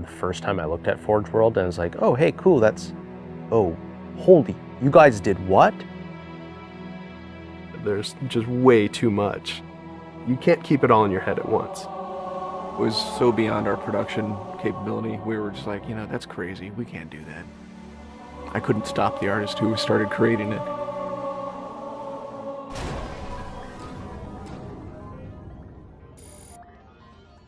the first time I looked at Forge World, and I was like, oh, hey, cool, oh, holy, you guys did what? There's just way too much. You can't keep it all in your head at once. It was so beyond our production capability. We were just like, that's crazy. We can't do that. I couldn't stop the artist who started creating it.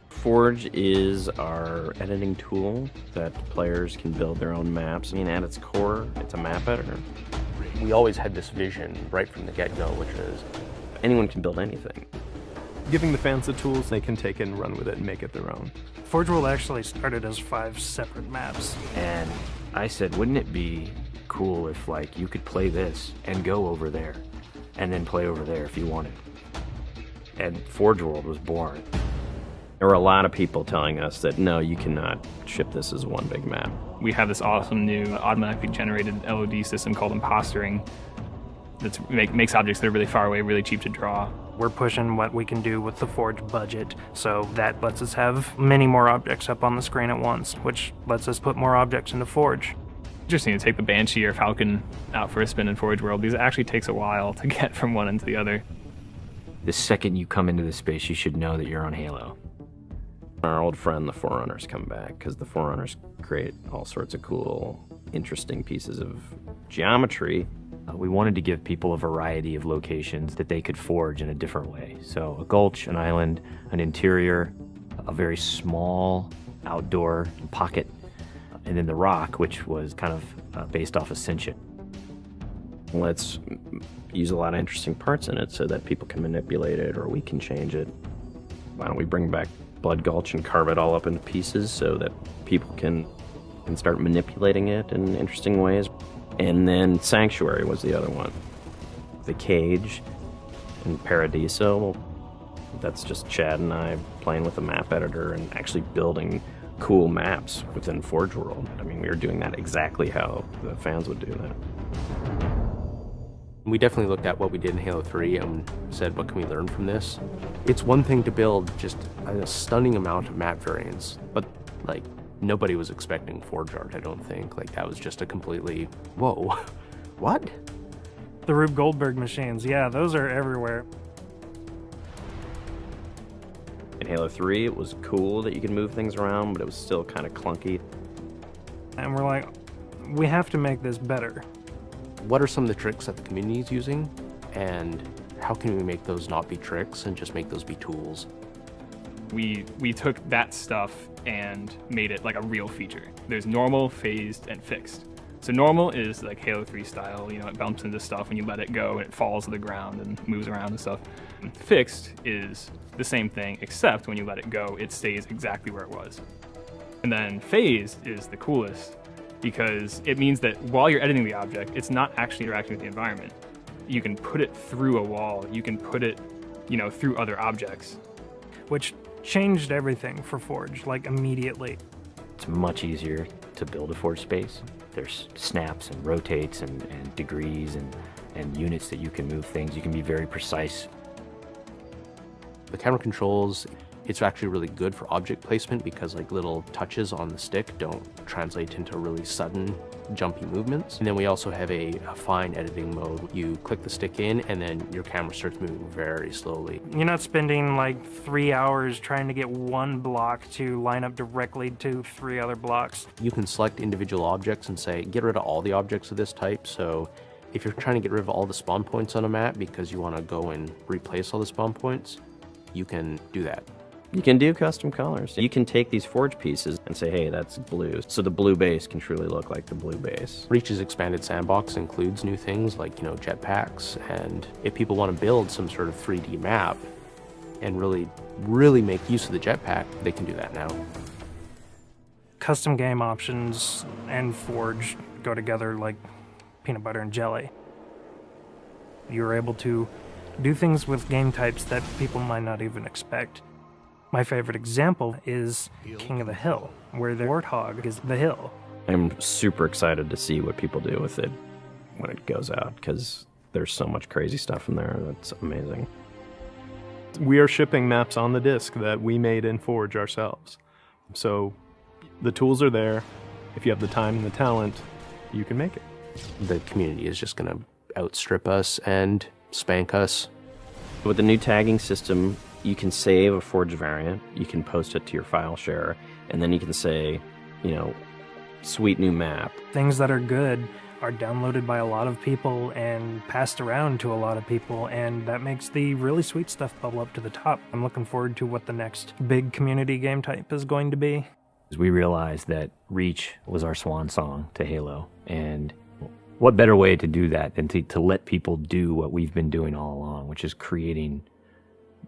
Forge is our editing tool that players can build their own maps. I mean, at its core, it's a map editor. We always had this vision right from the get-go, which is anyone can build anything. Giving the fans the tools, they can take it and run with it and make it their own. Forge World actually started as 5 separate maps. And I said, wouldn't it be cool if, like, you could play this and go over there and then play over there if you wanted? And Forge World was born. There were a lot of people telling us that, no, you cannot ship this as one big map. We have this awesome new automatically generated LOD system called impostering that makes objects that are really far away really cheap to draw. We're pushing what we can do with the Forge budget, so that lets us have many more objects up on the screen at once, which lets us put more objects into Forge. Interesting to take the Banshee or Falcon out for a spin in Forge World, because it actually takes a while to get from one end to the other. The second you come into this space, you should know that you're on Halo. Our old friend, the Forerunners, come back, because the Forerunners create all sorts of cool, interesting pieces of geometry. We wanted to give people a variety of locations that they could forge in a different way. So a gulch, an island, an interior, a very small outdoor pocket, and then the rock, which was kind of based off Ascension. Let's use a lot of interesting parts in it so that people can manipulate it or we can change it. Why don't we bring back Blood Gulch and carve it all up into pieces so that people can start manipulating it in interesting ways. And then Sanctuary was the other one. The Cage and Paradiso, that's just Chad and I playing with a map editor and actually building cool maps within Forge World. I mean, we were doing that exactly how the fans would do that. we definitely looked at what we did in Halo 3 and said, what can we learn from this? It's one thing to build just a stunning amount of map variants, but like nobody was expecting Forge art, I don't think. Like that was just a completely, whoa, what? The Rube Goldberg machines, yeah, those are everywhere. In Halo 3, it was cool that you could move things around, but it was still kind of clunky. And we're like, we have to make this better. What are some of the tricks that the community is using, and how can we make those not be tricks and just make those be tools? We took that stuff and made it like a real feature. There's normal, phased, and fixed. So normal is like Halo 3 style, you know, it bumps into stuff when you let it go and it falls to the ground and moves around and stuff. And fixed is the same thing, except when you let it go, it stays exactly where it was. And then phased is the coolest because it means that while you're editing the object, it's not actually interacting with the environment. You can put it through a wall, you can put it, you know, through other objects. Which changed everything for Forge, like immediately. It's much easier to build a Forge space. There's snaps and rotates and degrees and units that you can move things. You can be very precise. The camera controls, it's actually really good for object placement because like little touches on the stick don't translate into really sudden jumpy movements. And then we also have a fine editing mode. You click the stick in and then your camera starts moving very slowly. You're not spending like 3 hours trying to get one block to line up directly to 3 other blocks. You can select individual objects and say, get rid of all the objects of this type. So if you're trying to get rid of all the spawn points on a map because you want to go and replace all the spawn points, you can do that. You can do custom colors. You can take these Forge pieces and say, hey, that's blue. So the blue base can truly look like the blue base. Reach's expanded sandbox includes new things like, you know, jetpacks. And if people want to build some sort of 3D map and really make use of the jetpack, they can do that now. Custom game options and Forge go together like peanut butter and jelly. You're able to do things with game types that people might not even expect. My favorite example is King of the Hill, where the warthog is the hill. I'm super excited to see what people do with it when it goes out, because there's so much crazy stuff in there that's amazing. We are shipping maps on the disc that we made in Forge ourselves. So The tools are there. If you have the time and the talent, you can make it. The community is just going to outstrip us and spank us. With the new tagging system, you can save a forged variant, you can post it to your file share, and then you can say, you know, sweet new map. Things that are good are downloaded by a lot of people and passed around to a lot of people, and that makes the really sweet stuff bubble up to the top. I'm looking forward to what the next big community game type is going to be. We realized that Reach was our swan song to Halo, and what better way to do that than to let people do what we've been doing all along, which is creating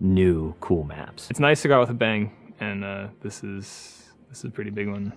new cool maps. It's nice to go out with a bang, and this is a pretty big one.